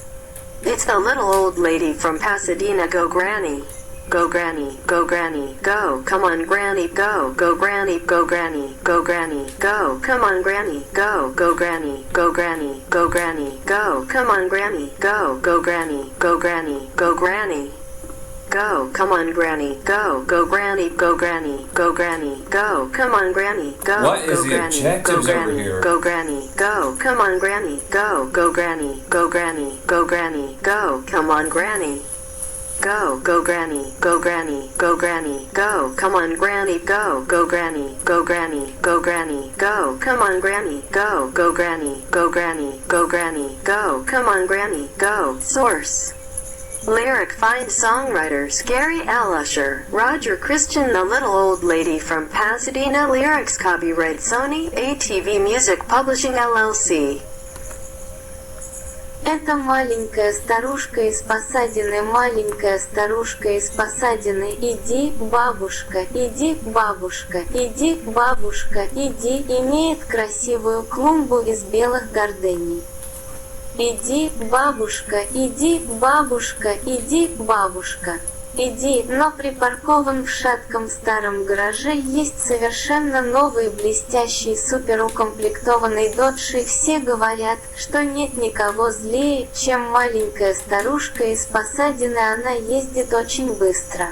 It's the little old lady from Pasadena. Go granny, go granny, go granny, go. Come on granny, go. Go granny, go granny, go granny, go. Come on granny, go. Go granny, go granny, go granny, go. Come on granny, go. Go granny, go granny, go granny. Go, come on granny, go. Go granny, go granny, go granny, go. Come on granny, go. What is go the granny, objectives go over granny, here? Go granny, go. Come on granny, go. Go granny, go granny, go granny, go. Come on granny. Go, go granny, go granny, go granny, go. Come on granny, go. Go granny, go granny, go granny, go. Come on granny, go. Go granny, go granny, go granny, go. Come on granny, go. Source. Lyric find songwriters Gary L. Usher, Roger Christian. The little old lady from Pasadena. Lyrics copyright Sony, ATV Music Publishing LLC. Это маленькая старушка из Пасадины, маленькая старушка из Пасадины. Иди, бабушка, иди, бабушка, иди, бабушка, иди. Имеет красивую клумбу из белых гордений. Иди, бабушка, иди, бабушка, иди, бабушка. Иди, но припаркован в шатком старом гараже есть совершенно новый блестящий суперукомплектованный додж, и все говорят, что нет никого злее, чем маленькая старушка из Пасадины. Она ездит очень быстро.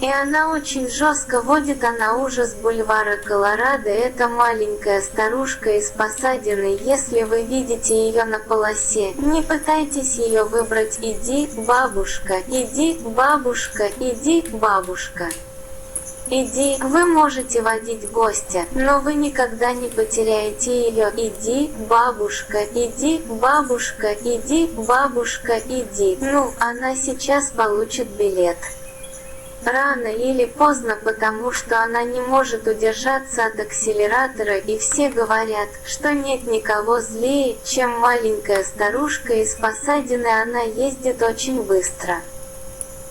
И она очень жестко водит, она ужас бульвара Колорадо. Это маленькая старушка из Пасадины. Если вы видите ее на полосе, не пытайтесь ее выбрать. Иди, бабушка, иди, бабушка, иди, бабушка. Иди, вы можете водить гостя, но вы никогда не потеряете ее. Иди, бабушка, иди, бабушка, иди, бабушка, иди. Ну, она сейчас получит билет. Рано или поздно, потому что она не может удержаться от акселератора, и все говорят, что нет никого злее, чем маленькая старушка из Пасадины. Она ездит очень быстро.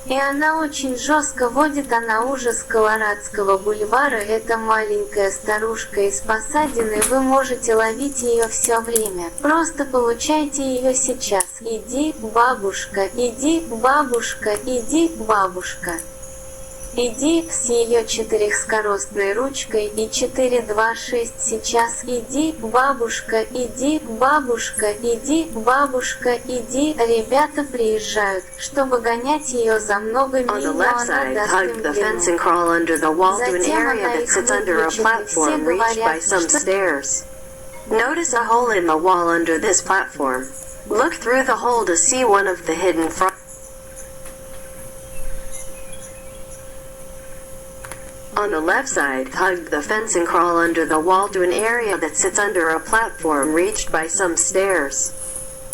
И она очень жестко водит, она ужас Колорадского бульвара. Это маленькая старушка из Пасадины. Вы можете ловить ее все время. Просто получайте ее сейчас. Иди, бабушка, иди, бабушка, иди, бабушка. Иди с ее 4-скоростной ручкой и 426 сейчас. Иди, бабушка, иди, бабушка, иди, бабушка, иди. Ребята приезжают, чтобы гонять ее за много миль, но она даст им Hug the fence and crawl under the wall to an area that sits under a platform reached by some stairs. Notice a hole in the wall under this platform. Look through the hole to see one of the hidden frogs. On the left side, hug the fence and crawl under the wall to an area that sits under a platform reached by some stairs.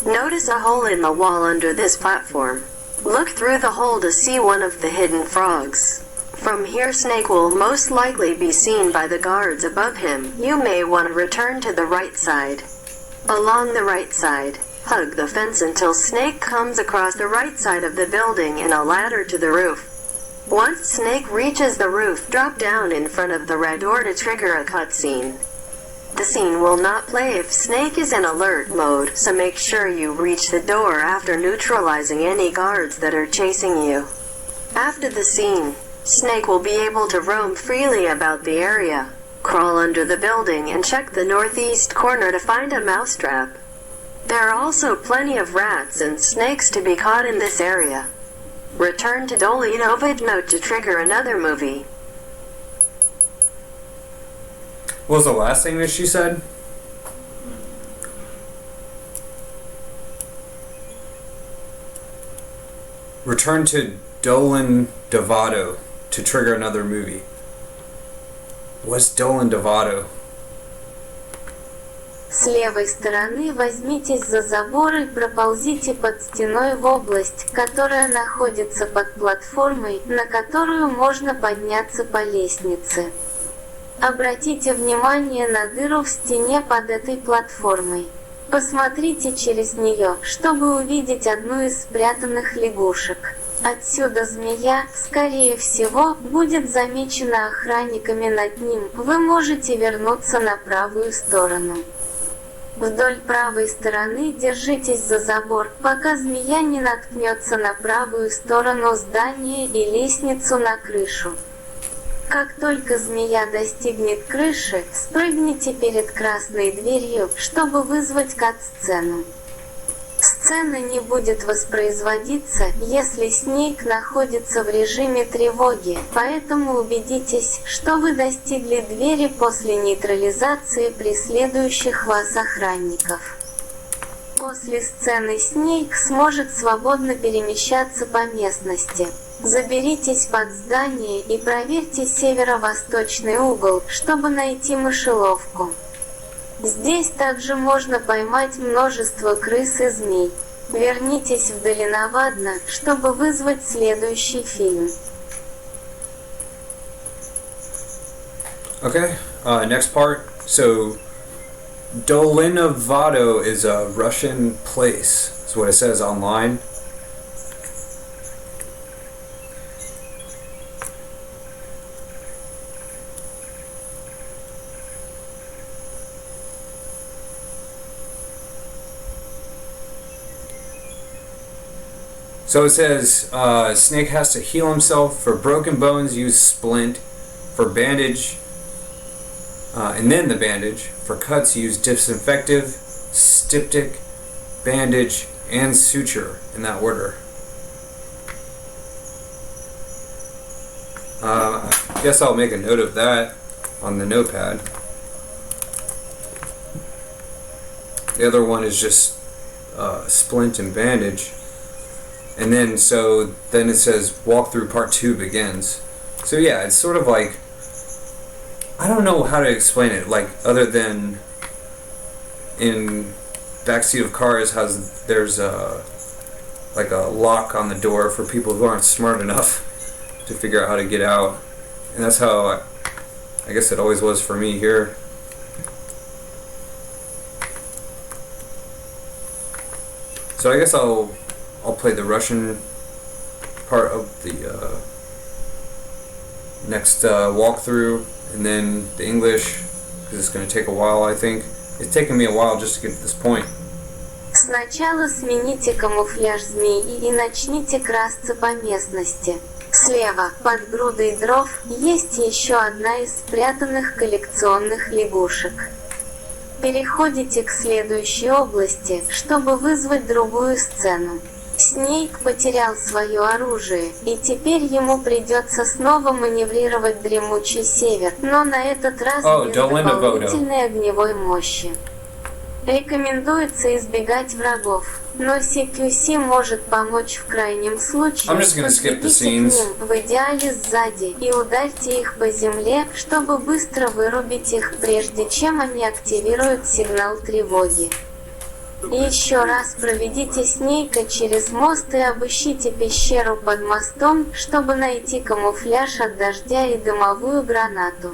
Notice a hole in the wall under this platform. Look through the hole to see one of the hidden frogs. From here, Snake will most likely be seen by the guards above him. You may want to return to the right side. Along the right side, hug the fence until Snake comes across the right side of the building in a ladder to the roof. Once Snake reaches the roof, drop down in front of the red door to trigger a cutscene. The scene will not play if Snake is in alert mode, so make sure you reach the door after neutralizing any guards that are chasing you. After the scene, Snake will be able to roam freely about the area, crawl under the building and check the northeast corner to find a mousetrap. There are also plenty of rats and snakes to be caught in this area. Return to Dolino Vidnote to trigger another movie. What was the last thing that she said? Return to Dolan Devado to trigger another movie. What's Dolan Devado? С левой стороны возьмитесь за забор и проползите под стеной в область, которая находится под платформой, на которую можно подняться по лестнице. Обратите внимание на дыру в стене под этой платформой. Посмотрите через нее, чтобы увидеть одну из спрятанных лягушек. Отсюда змея, скорее всего, будет замечена охранниками над ним. Вы можете вернуться на правую сторону. Вдоль правой стороны держитесь за забор, пока змея не наткнется на правую сторону здания и лестницу на крышу. Как только змея достигнет крыши, спрыгните перед красной дверью, чтобы вызвать кат-сцену. Сцена не будет воспроизводиться, если Снейк находится в режиме тревоги, поэтому убедитесь, что вы достигли двери после нейтрализации преследующих вас охранников. После сцены Снейк сможет свободно перемещаться по местности. Заберитесь под здание и проверьте северо-восточный угол, чтобы найти мышеловку. Здесь также можно поймать множество крыс и змей. Вернитесь в Долиновадно, чтобы вызвать следующий фильм. Okay, next part. So, Dolinovado is a Russian place. That's what it says online. So it says, Snake has to heal himself. For broken bones, use splint. For bandage, and then the bandage. For cuts, use disinfective, styptic, bandage, and suture, in that order. I guess I'll make a note of that on the notepad. The other one is just splint and bandage. And then, then it says walkthrough part 2 begins. So yeah, it's sort of like, I don't know how to explain it, like, other than in backseat of cars, there's like a lock on the door for people who aren't smart enough to figure out how to get out. And that's how I guess it always was for me here. So I guess I'll play the Russian part of the next walkthrough, and then the English, because it's going to take a while, I think. It's taken me a while just to get to this point. Сначала смените камуфляж змеи и начните красться по местности. Слева, под грудой дров, есть еще одна из спрятанных коллекционных лягушек. Переходите к следующей области, чтобы вызвать другую сцену. Снейк потерял свое оружие, и теперь ему придется снова маневрировать дремучий север, но на этот раз без дополнительной огневой мощи. Рекомендуется избегать врагов, но CQC может помочь в крайнем случае. Подбегите к ним, в идеале сзади, и ударьте их по земле, чтобы быстро вырубить их, прежде чем они активируют сигнал тревоги. Еще раз проведите Снейка через мост и обыщите пещеру под мостом, чтобы найти камуфляж от дождя и дымовую гранату.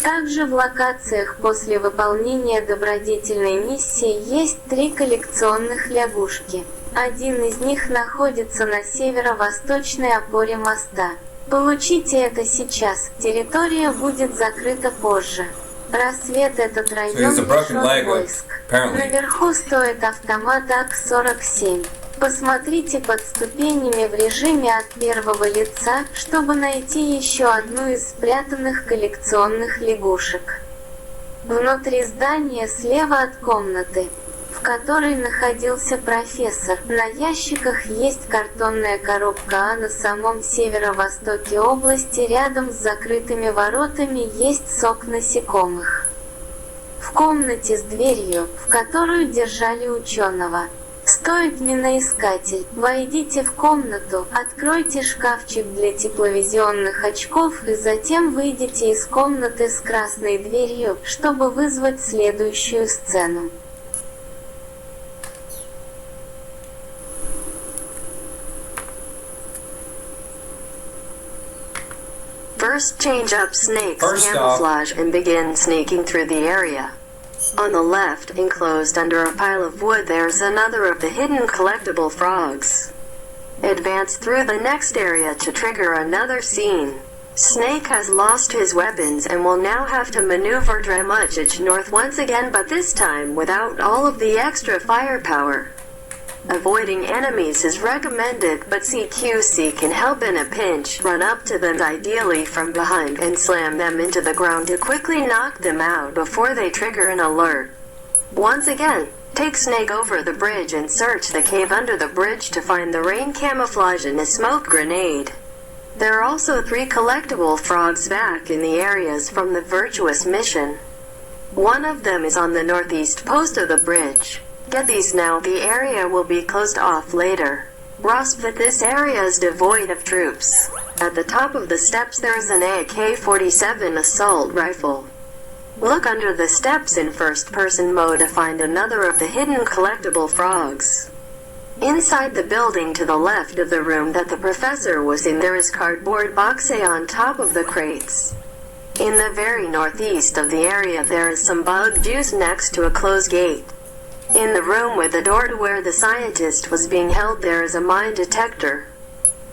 Также в локациях после выполнения добродетельной миссии есть 3 коллекционных лягушки. Один из них находится на северо-восточной опоре моста. Получите это сейчас, территория будет закрыта позже. Рассвет этот район лишён войск. Наверху стоит автомат АК-47. Посмотрите под ступенями в режиме от первого лица, чтобы найти еще одну из спрятанных коллекционных лягушек. Внутри здания слева от комнаты, в которой находился профессор, на ящиках есть картонная коробка, а на самом северо-востоке области рядом с закрытыми воротами есть сок насекомых. В комнате с дверью, в которую держали ученого, стоит миноискатель. Войдите в комнату, откройте шкафчик для тепловизионных очков и затем выйдите из комнаты с красной дверью, чтобы вызвать следующую сцену. First, change up Snake's camouflage and begin sneaking through the area. On the left, enclosed under a pile of wood, there's another of the hidden collectible frogs. Advance through the next area to trigger another scene. Snake has lost his weapons and will now have to maneuver dramatic north once again, but this time without all of the extra firepower. Avoiding enemies is recommended, but CQC can help in a pinch. Run up to them, ideally from behind, and slam them into the ground to quickly knock them out before they trigger an alert. Once again, take Snake over the bridge and search the cave under the bridge to find the rain camouflage and a smoke grenade. There are also 3 collectible frogs back in the areas from the virtuous mission. One of them is on the northeast post of the bridge. Get these now, the area will be closed off later. Grasp that this area is devoid of troops. At the top of the steps there is an AK-47 assault rifle. Look under the steps in first-person mode to find another of the hidden collectible frogs. Inside the building to the left of the room that the professor was in, there is cardboard boxes on top of the crates. In the very northeast of the area there is some bug juice next to a closed gate. In the room with the door to where the scientist was being held there is a mine detector.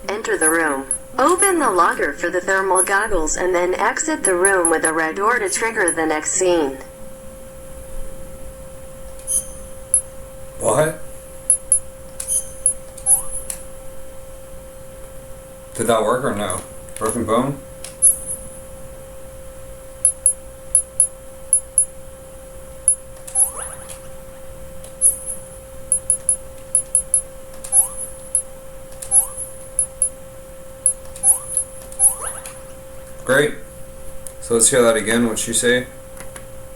Enter the room. Open the locker for the thermal goggles and then exit the room with a red door to trigger the next scene. What? Did that work or no? Broken bone? Great. So let's hear that again. What'd she say?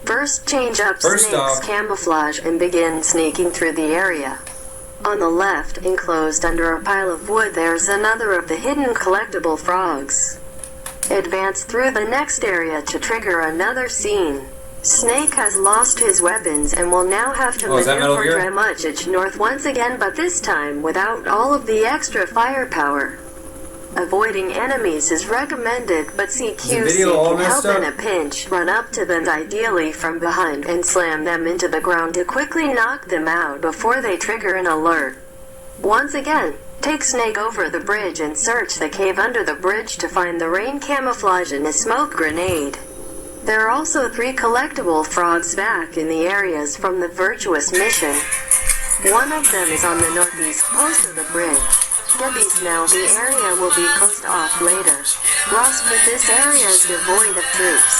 First, change up First Snake's off, camouflage and begin sneaking through the area. On the left, enclosed under a pile of wood, there's another of the hidden collectible frogs. Advance through the next area to trigger another scene. Snake has lost his weapons and will now have to maneuver dramatic north once again, but this time without all of the extra firepower. Avoiding enemies is recommended, but CQC can help in a pinch. Run up to them, ideally from behind, and slam them into the ground to quickly knock them out before they trigger an alert. Once again, take Snake over the bridge and search the cave under the bridge to find the rain camouflage and a smoke grenade. There are also 3 collectible frogs back in the areas from the virtuous mission. One of them is on the northeast post of the bridge. Get these now, the area will be closed off later. Grasp that this area is devoid of troops.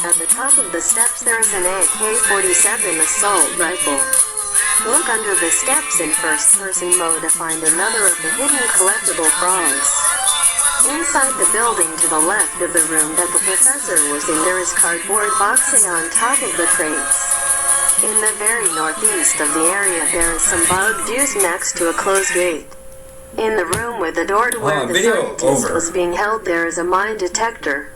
At the top of the steps there is an AK-47 assault rifle. Look under the steps in first-person mode to find another of the hidden collectible frogs. Inside the building to the left of the room that the professor was in, there is cardboard boxes on top of the crates. In the very northeast of the area there is some bug juice next to a closed gate. In the room with the door to where the scientist was being held there is a mine detector.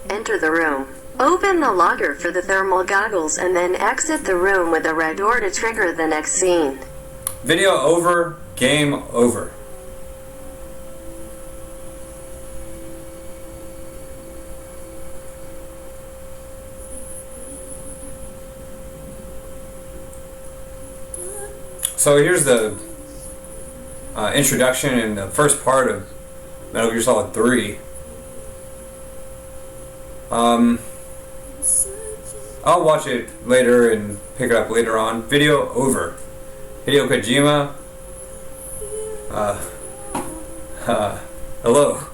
Enter the room. Open the locker for the thermal goggles and then exit the room with a red door to trigger the next scene. Video over. Game over. So here's the introduction and the first part of Metal Gear Solid 3. I'll watch it later and pick it up later on. Video over. Hideo Kojima. Hello.